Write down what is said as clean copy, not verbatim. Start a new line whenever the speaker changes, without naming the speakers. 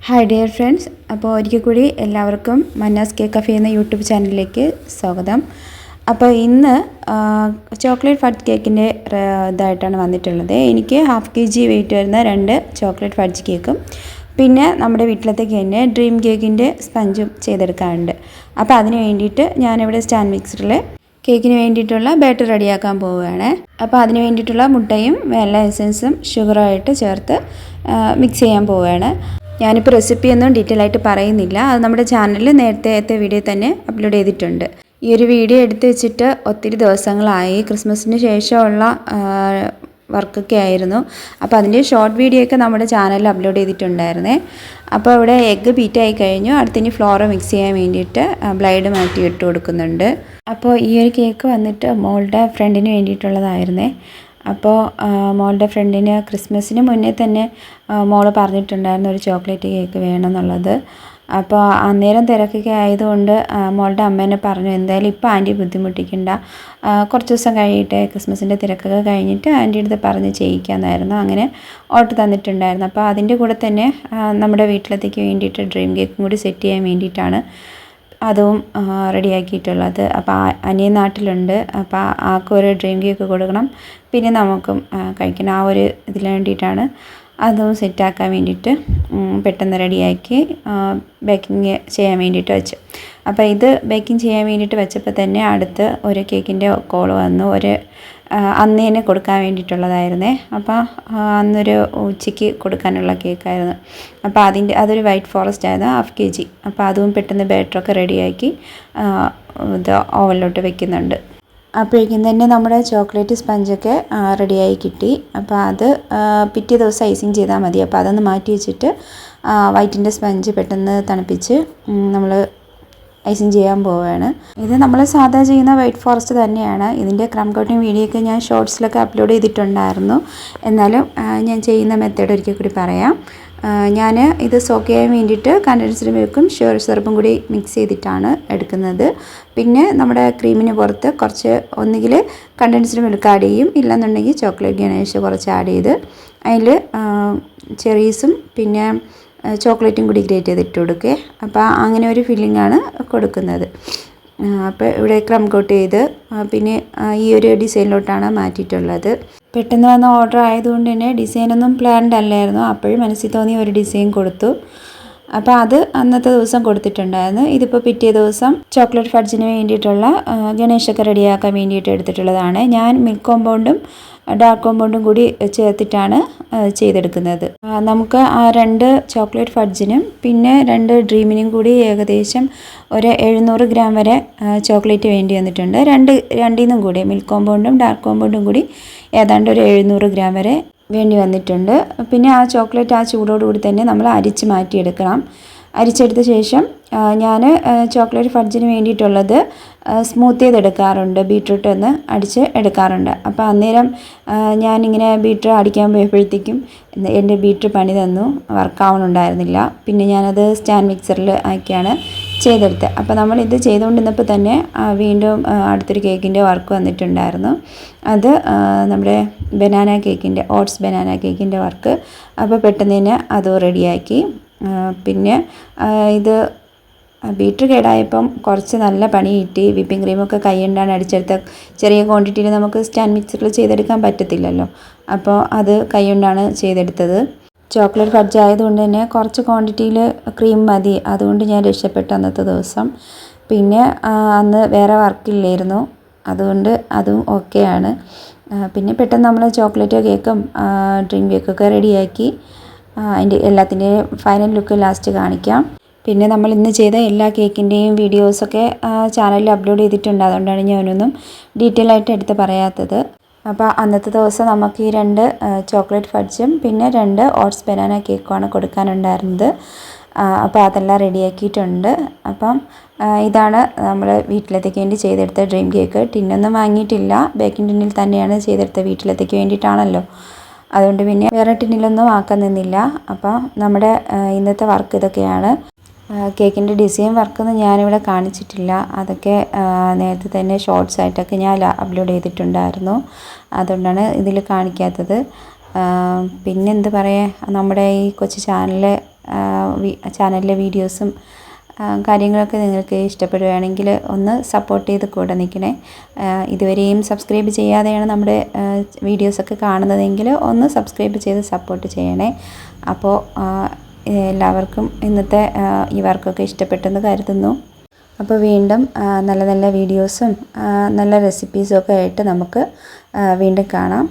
Hi dear friends, അപ്പോൾ ഒരിക്കൽ കൂടി എല്ലാവർക്കും മന്നാസ് കേക്ക് കഫേ എന്ന യൂട്യൂബ് ചാനലിലേക്ക് സ്വാഗതം. അപ്പോൾ ഇന്ന് ചോക്ലേറ്റ് ഫഡ്ജ് കേക്കിൻ്റെ ഇതായിട്ടാണ് വന്നിട്ടുള്ളത്. എനിക്ക് 1/2 kg വെയിറ്റ് വരുന്ന 2 ചോക്ലേറ്റ് ഫഡ്ജ് കേക്കും പിന്നെ നമ്മുടെ വീട്ടിലത്തേക്ക് തന്നെ ഡ്രീം കേക്കിൻ്റെ സ്പഞ്ചും ചെയ്തെടുക്കാറുണ്ട്. അപ്പോൾ അതിന് വേണ്ടിയിട്ട് ഞാനിവിടെ സ്റ്റാൻഡ് മിക്സറിൽ കേക്കിന് വേണ്ടിയിട്ടുള്ള ബാറ്റർ റെഡിയാക്കാൻ പോവുകയാണ്. അപ്പോൾ അതിന് വേണ്ടിയിട്ടുള്ള മുട്ടയും വാനില എസൻസും ഷുഗറുമായിട്ട് ചേർത്ത് മിക്സ് ചെയ്യാൻ പോവുകയാണ്. ഞാനിപ്പോൾ റെസിപ്പിയൊന്നും ഡീറ്റെയിൽ ആയിട്ട് പറയുന്നില്ല, അത് നമ്മുടെ ചാനലിൽ നേരത്തെ വീഡിയോ തന്നെ അപ്ലോഡ് ചെയ്തിട്ടുണ്ട്. ഈ ഒരു വീഡിയോ എടുത്ത് വെച്ചിട്ട് ഒത്തിരി ദിവസങ്ങളായി. ക്രിസ്മസിന് ശേഷമുള്ള വർക്കൊക്കെ ആയിരുന്നു. അപ്പോൾ അതിൻ്റെ ഷോർട്ട് വീഡിയോ ഒക്കെ നമ്മുടെ ചാനലിൽ അപ്ലോഡ് ചെയ്തിട്ടുണ്ടായിരുന്നേ. അപ്പോൾ ഇവിടെ എഗ്ഗ് ബീറ്റായി കഴിഞ്ഞു. അടുത്തിനി ഫ്ലോർ മിക്സ് ചെയ്യാൻ വേണ്ടിയിട്ട് ബ്ലൈഡ് മാറ്റി ഇട്ട് കൊടുക്കുന്നുണ്ട്. അപ്പോൾ ഈ ഒരു കേക്ക് വന്നിട്ട് മോളുടെ ഫ്രണ്ടിന് വേണ്ടിയിട്ടുള്ളതായിരുന്നേ. അപ്പോൾ മോളുടെ ഫ്രണ്ടിന് ക്രിസ്മസിന് മുന്നേ തന്നെ മോൾ പറഞ്ഞിട്ടുണ്ടായിരുന്നു ഒരു ചോക്ലേറ്റ് കേക്ക് വേണമെന്നുള്ളത്. അപ്പോൾ അന്നേരം തിരക്കൊക്കെ ആയതുകൊണ്ട് മോളുടെ അമ്മേനെ പറഞ്ഞു, എന്തായാലും ഇപ്പോൾ ആൻറ്റി ബുദ്ധിമുട്ടിക്കണ്ട, കുറച്ച് ദിവസം കഴിയട്ടെ, ക്രിസ്മസിൻ്റെ തിരക്കൊക്കെ കഴിഞ്ഞിട്ട് ആൻറ്റിയുടെ അടുത്ത് പറഞ്ഞ് ചെയ്യിക്കാമെന്നായിരുന്നു. അങ്ങനെ ഓർഡർ തന്നിട്ടുണ്ടായിരുന്നു. അപ്പോൾ അതിൻ്റെ കൂടെ തന്നെ നമ്മുടെ വീട്ടിലത്തേക്ക് വേണ്ടിയിട്ട് ഡ്രീം കേക്കും കൂടി സെറ്റ് ചെയ്യാൻ വേണ്ടിയിട്ടാണ് അതും റെഡിയാക്കിയിട്ടുള്ളത്. അപ്പോൾ അനിയൻ നാട്ടിലുണ്ട്. അപ്പോൾ ആൾക്കൊരു ഡ്രീം കേക്ക് കൊടുക്കണം, പിന്നെ നമുക്കും കഴിക്കണം. ആ ഒരു ഇതിന് വേണ്ടിയിട്ടാണ് അതും സെറ്റാക്കാൻ വേണ്ടിയിട്ട് പെട്ടെന്ന് റെഡിയാക്കി ബേക്കിങ് ചെയ്യാൻ വേണ്ടിയിട്ട് വെച്ചു. അപ്പോൾ ഇത് ബേക്കിംഗ് ചെയ്യാൻ വേണ്ടിയിട്ട് വെച്ചപ്പോൾ തന്നെ അടുത്ത് ഒരു കേക്കിൻ്റെ കോൾ വന്നു. അന്നേനെ കൊടുക്കാൻ വേണ്ടിയിട്ടുള്ളതായിരുന്നേ. അപ്പോൾ അന്നൊരു ഉച്ചയ്ക്ക് കൊടുക്കാനുള്ള കേക്കായിരുന്നു. അപ്പോൾ അതൊരു വൈറ്റ് ഫോറസ്റ്റ് ആയിരുന്നു, 1/2 kg. അപ്പോൾ അതും പെട്ടെന്ന് ബാറ്ററൊക്കെ റെഡിയാക്കി ഇത് ഓവനിലോട്ട് വെക്കുന്നുണ്ട്. അപ്പോഴേക്കും തന്നെ നമ്മുടെ ചോക്ലേറ്റ് സ്പഞ്ചൊക്കെ റെഡിയായി കിട്ടി. അപ്പോൾ അത് പിറ്റേ ദിവസം ഐസിങ് ചെയ്താൽ മതി. അപ്പോൾ അതൊന്ന് മാറ്റി വെച്ചിട്ട് വൈറ്റിൻ്റെ സ്പഞ്ച് പെട്ടെന്ന് തണുപ്പിച്ച് നമ്മൾ ഐസിങ് ചെയ്യാൻ പോവുകയാണ്. ഇത് നമ്മൾ സാധാ ചെയ്യുന്ന വൈറ്റ് ഫോറസ്റ്റ് തന്നെയാണ്. ഇതിൻ്റെ ക്രം കോട്ടിങ് വീഡിയോ ഒക്കെ ഞാൻ ഷോർട്സിലൊക്കെ അപ്ലോഡ് ചെയ്തിട്ടുണ്ടായിരുന്നു. എന്നാലും ഞാൻ ചെയ്യുന്ന മെത്തേഡ് ഒരിക്കൽ കൂടി പറയാം. ഞാൻ ഇത് സോക്ക് ചെയ്യാൻ വേണ്ടിയിട്ട് കണ്ടൻസ്ഡ് മിൽക്കും ഷുഗർ സിറപ്പും കൂടി മിക്സ് ചെയ്തിട്ടാണ് എടുക്കുന്നത്. പിന്നെ നമ്മുടെ ക്രീമിന് പുറത്ത് കുറച്ച് ഒന്നുകിൽ കണ്ടൻസ്ഡ് മിൽക്ക് ആഡ് ചെയ്യും, ഇല്ലെന്നുണ്ടെങ്കിൽ ചോക്ലേറ്റ് ഗണേഷ് കുറച്ച് ആഡ് ചെയ്ത് അതിൽ ചെറീസും പിന്നെ ചോക്ലേറ്റും കൂടി ഗ്രേറ്റ് ചെയ്തിട്ട് കൊടുക്കുക. അപ്പോൾ അങ്ങനെ ഒരു ഫില്ലിങ്ങാണ് കൊടുക്കുന്നത്. അപ്പോൾ ഇവിടെ ക്രം കോട്ട് ചെയ്ത് പിന്നെ ഈ ഒരു ഡിസൈനിലോട്ടാണ് മാറ്റിയിട്ടുള്ളത്. പെട്ടെന്ന് വന്ന ഓർഡർ ആയതുകൊണ്ട് തന്നെ ഡിസൈനൊന്നും പ്ലാൻഡ് അല്ലായിരുന്നു. അപ്പോഴും മനസ്സിൽ തോന്നി ഒരു ഡിസൈൻ കൊടുത്തു. അപ്പോൾ അത് അന്നത്തെ ദിവസം കൊടുത്തിട്ടുണ്ടായിരുന്നു. ഇതിപ്പോൾ പിറ്റേ ദിവസം ചോക്ലേറ്റ് ഫഡ്ജിന് വേണ്ടിയിട്ടുള്ള ഗണേശൊക്കെ റെഡിയാക്കാൻ വേണ്ടിയിട്ട് എടുത്തിട്ടുള്ളതാണ്. ഞാൻ മിൽക്ക് കോമ്പൗണ്ടും ഡാർക്ക് കോമ്പൗണ്ടും കൂടി ചേർത്തിട്ടാണ് ചെയ്തെടുക്കുന്നത്. നമുക്ക് ആ 2 ചോക്ലേറ്റ് ഫഡ്ജിനും പിന്നെ 2 ഡ്രീമിനും കൂടി ഏകദേശം ഒരു 700 ഗ്രാം വരെ ചോക്ലേറ്റ് വേണ്ടി വന്നിട്ടുണ്ട്. രണ്ടിൽ നിന്നും കൂടി മിൽക്ക് കോമ്പൗണ്ടും ഡാർക്ക് കോമ്പൗണ്ടും കൂടി ഏതാണ്ട് ഒരു 700 ഗ്രാം വരെ വേണ്ടി വന്നിട്ടുണ്ട്. പിന്നെ ആ ചോക്ലേറ്റ് ആ ചൂടോടുകൂടി തന്നെ നമ്മൾ അരിച്ച് മാറ്റിയെടുക്കണം. അരിച്ചെടുത്ത ശേഷം ഞാൻ ചോക്ലേറ്റ് ഫഡ്ജിന് വേണ്ടിയിട്ടുള്ളത് സ്മൂത്ത് ചെയ്തെടുക്കാറുണ്ട്, ബീട്രൂട്ട് ഒന്ന് അടിച്ച് എടുക്കാറുണ്ട്. അപ്പോൾ അന്നേരം ഞാനിങ്ങനെ ബീറ്റർ അടിക്കാൻ പോയപ്പോഴത്തേക്കും എൻ്റെ ബീറ്റർ പണി തന്നു, വർക്കാവുന്നുണ്ടായിരുന്നില്ല. പിന്നെ ഞാനത് സ്റ്റാൻഡ് മിക്സറിൽ ആക്കിയാണ് ചെയ്തെടുത്തത്. അപ്പോൾ നമ്മളിത് ചെയ്തുകൊണ്ടിരുന്നപ്പോൾ തന്നെ വീണ്ടും അടുത്തൊരു കേക്കിൻ്റെ വർക്ക് വന്നിട്ടുണ്ടായിരുന്നു. അത് നമ്മുടെ ബനാന കേക്കിൻ്റെ ഓട്സ് ബനാന കേക്കിൻ്റെ വർക്ക്. അപ്പോൾ പെട്ടെന്ന് തന്നെ അത് റെഡിയാക്കി. പിന്നെ ഇത് ബീറ്റർ കേടായപ്പം കുറച്ച് നല്ല പണി കിട്ടി. വിപ്പിംഗ് ക്രീമൊക്കെ കൈ കൊണ്ടാണ് അടിച്ചെടുത്ത. ചെറിയ ക്വാണ്ടിറ്റിയിൽ നമുക്ക് സ്റ്റാൻഡ് മിക്സറിൽ ചെയ്തെടുക്കാൻ പറ്റത്തില്ലല്ലോ. അപ്പോൾ അത് കൈ കൊണ്ടാണ് ചെയ്തെടുത്തത്. ചോക്ലേറ്റ് ഫഡ്ജ് ആയതുകൊണ്ട് തന്നെ കുറച്ച് ക്വാണ്ടിറ്റിയിൽ ക്രീം മതി. അതുകൊണ്ട് ഞാൻ രക്ഷപ്പെട്ടു അന്നത്തെ ദിവസം. പിന്നെ അന്ന് വേറെ വർക്കില്ലായിരുന്നു, അതുകൊണ്ട് അതും ഓക്കെയാണ്. പിന്നെ പെട്ടെന്ന് നമ്മൾ ചോക്ലേറ്റ് കേക്കും ഡ്രീം കേക്കൊക്കെ റെഡിയാക്കി. അതിൻ്റെ എല്ലാത്തിൻ്റെയും ഫൈനൽ ലുക്ക് ലാസ്റ്റ് കാണിക്കാം. പിന്നെ നമ്മൾ ഇന്ന് ചെയ്ത എല്ലാ കേക്കിൻ്റെയും വീഡിയോസൊക്കെ ചാനലിൽ അപ്ലോഡ് ചെയ്തിട്ടുണ്ട്. അതുകൊണ്ടാണ് ഞാനൊന്നും ഡീറ്റെയിൽ ആയിട്ട് എടുത്ത് പറയാത്തത്. അപ്പോൾ അന്നത്തെ ദിവസം നമുക്ക് ഈ 2 ചോക്ലേറ്റ് ഫഡ്ജും പിന്നെ 2 ഓട്സ് ബനാന കേക്കുമാണ് കൊടുക്കാനുണ്ടായിരുന്നത്. അപ്പോൾ അതെല്ലാം റെഡിയാക്കിയിട്ടുണ്ട്. അപ്പം ഇതാണ് നമ്മൾ വീട്ടിലത്തേക്ക് വേണ്ടി ചെയ്തെടുത്ത ഡ്രീം കേക്ക്. ടിന്നൊന്നും വാങ്ങിയിട്ടില്ല, ബേക്കിംഗ് ടിന്നിൽ തന്നെയാണ് ചെയ്തെടുത്തത്. വീട്ടിലത്തേക്ക് വേണ്ടിയിട്ടാണല്ലോ, അതുകൊണ്ട് പിന്നെ വേറെ ടിന്നിലൊന്നും ആക്കാൻ നിന്നില്ല. അപ്പോൾ നമ്മുടെ ഇന്നത്തെ വർക്ക് ഇതൊക്കെയാണ്. കേക്കിൻ്റെ ഡിസൈൻ വർക്കൊന്നും ഞാനിവിടെ കാണിച്ചിട്ടില്ല. അതൊക്കെ നേരത്തെ തന്നെ ഷോർട്സ് ആയിട്ടൊക്കെ ഞാൻ അപ്ലോഡ് ചെയ്തിട്ടുണ്ടായിരുന്നു. അതുകൊണ്ടാണ് ഇതിൽ കാണിക്കാത്തത്. പിന്നെന്ത് പറയുക, നമ്മുടെ ഈ കൊച്ചു ചാനൽ ചാനലിലെ വീഡിയോസും കാര്യങ്ങളൊക്കെ നിങ്ങൾക്ക് ഇഷ്ടപ്പെടുകയാണെങ്കിൽ ഒന്ന് സപ്പോർട്ട് ചെയ്ത് കൂടെ നിൽക്കണേ. ഇതുവരെയും സബ്സ്ക്രൈബ് ചെയ്യാതെയാണ് നമ്മുടെ വീഡിയോസൊക്കെ കാണുന്നതെങ്കിൽ ഒന്ന് സബ്സ്ക്രൈബ് ചെയ്ത് സപ്പോർട്ട് ചെയ്യണേ. അപ്പോൾ എല്ലാവർക്കും ഇന്നത്തെ ഈ വർക്കൊക്കെ ഇഷ്ടപ്പെട്ടെന്ന് കരുതുന്നു. അപ്പോൾ വീണ്ടും നല്ല നല്ല വീഡിയോസും നല്ല റെസിപ്പീസും ഒക്കെ ആയിട്ട് നമുക്ക് വീണ്ടും കാണാം.